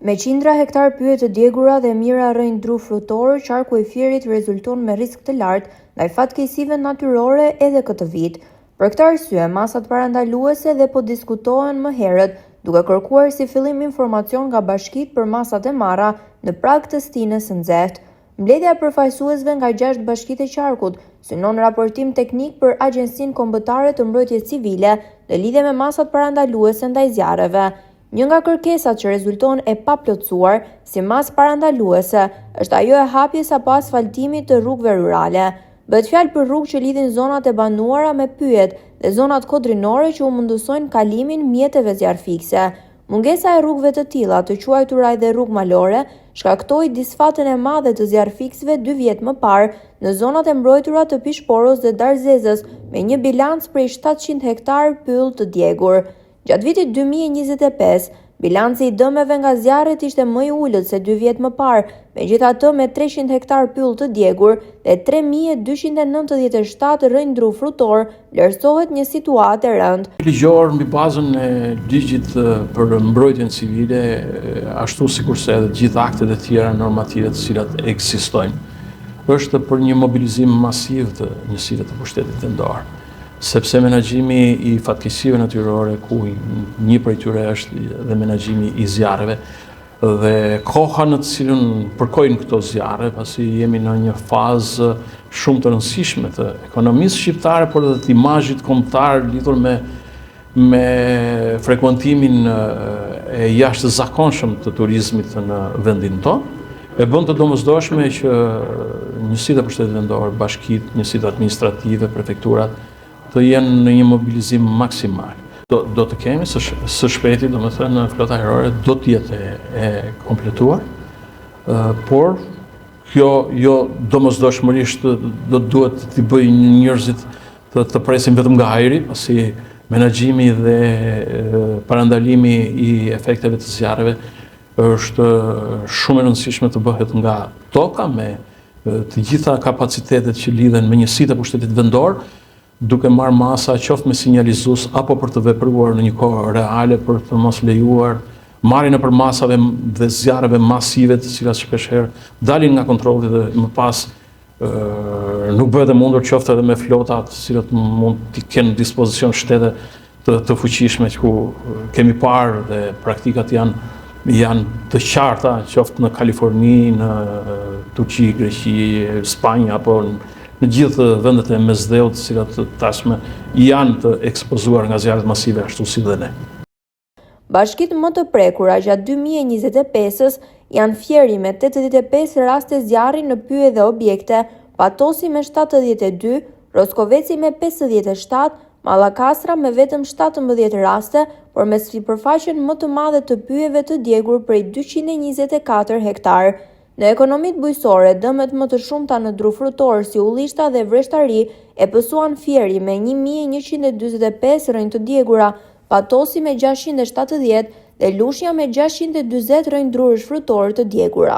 Me qindra hektar pyet të djegura dhe mira rrënjë dru frutor, qarku i Fierit rezulton me risk të lartë ndaj fatkeqësive natyrore edhe këtë vit. Për këtë arsye, masat parandaluese dhe po diskutohen më herët, duke kërkuar si fillim informacion nga bashkitë për masat e marra në prag të stinës së nxehtë. Mbledhja e përfaqësuesve nga 6 bashkitë e qarkut synon raportim teknik për Agjencinë Kombëtare të Mbrojtjes Civile në lidhje me masat parandaluese ndaj zjarreve. Një nga kërkesat që rezulton e paplotësuar si mas parandaluese është ajo e hapjes apo asfaltimit të rrugëve rurale. Bëhet fjalë për rrugë që lidhin zonat e banuara me pyet dhe zonat kodrinore që u mundësojnë kalimin mjeteve zjarrfikse. Mungesa e rrugëve të tilla, të quajtura edhe rrugë malore, shkaktoi disfatën e madhe të zjarrfiksëve 2 vjet më parë në zonat e mbrojtura të Pishporos dhe Darzezës me një bilanc prej 700 hektar pyll të djegur. Gjatë vitit 2025, bilanci i dëmeve nga zjarret ishte më i ulët se 2 vjet më parë, megjithatë me 300 hektar pyll të djegur dhe 3297 rrënjë dru frutor, vlerësohet një situatë e rëndë. Ligjor mbi bazën e ligjit për mbrojtjen civile, ashtu sikurse edhe të gjithë aktet e tjera normative të cilat ekzistojnë, është për një mobilizim masiv të njësive të pushtetit vendor. Sepse menaxhimi i fatkeqësive natyrore, ku një prej tyre është dhe menaxhimi i zjarreve, dhe koha në të cilën përkojnë këto zjarre, pasi jemi në një fazë shumë të rëndësishme të ekonomisë shqiptare, por edhe të imazhit kombëtar lidhur me frekuentimin e jashtëzakonshëm të turizmit në vendin tonë, e bën të domosdoshme që njësitë e pushtetit vendor, bashkitë, njësitë administrative, prefekturat, të jenë në një mobilizim maksimal. Do të kemi së shpejti, do më thënë, flota herore do të jetë e kompletuar, por kjo jo domosdoshmërisht do duhet të bëj njerëzit të presin vetëm nga ajri, pasi menaxhimi dhe parandalimi i efekteve të zjarreve është shumë e rëndësishme të bëhet nga toka me të gjitha kapacitetet që lidhen me njësitë e pushtetit vendor, duke marrë masa qoftë me sinjalizues apo për të vepruar në një kohë reale për të mos lejuar marrjen e përmasave dhe zjarreve masive të cilat shpeshherë dalin nga kontrolli dhe më pas nuk bëhet e mundur qoftë edhe me flota të cilat mund t'i kenë dispozicion shtete të fuqishme që ku kemi parë dhe praktikat janë të qarta qoftë në Kaliforni, në Turqi, Greqi, Spanjë apo në gjithë vendet e mesdheut, të cilat tashme janë të ekspozuar nga zjarret masive ashtu si dhe ne. Bashkitë më të prekura gjatë 2025-s janë Fieri me 85 raste zjarri në pyje dhe objekte, Patosi me 72, Roskoveci me 57, Mallakastra me vetëm 17 raste, por me sipërfaqen më të madhe të pyjeve të djegur prej 224 hektar. Në ekonomitë bujqësore, dëmet më të shumta në dru frutor si ullishta dhe vreshtari e pësuan Fieri me 1145 rrënjë të djegura, Patosi me 670 dhe Lushja me 640 rrënjë drush frutor të djegura.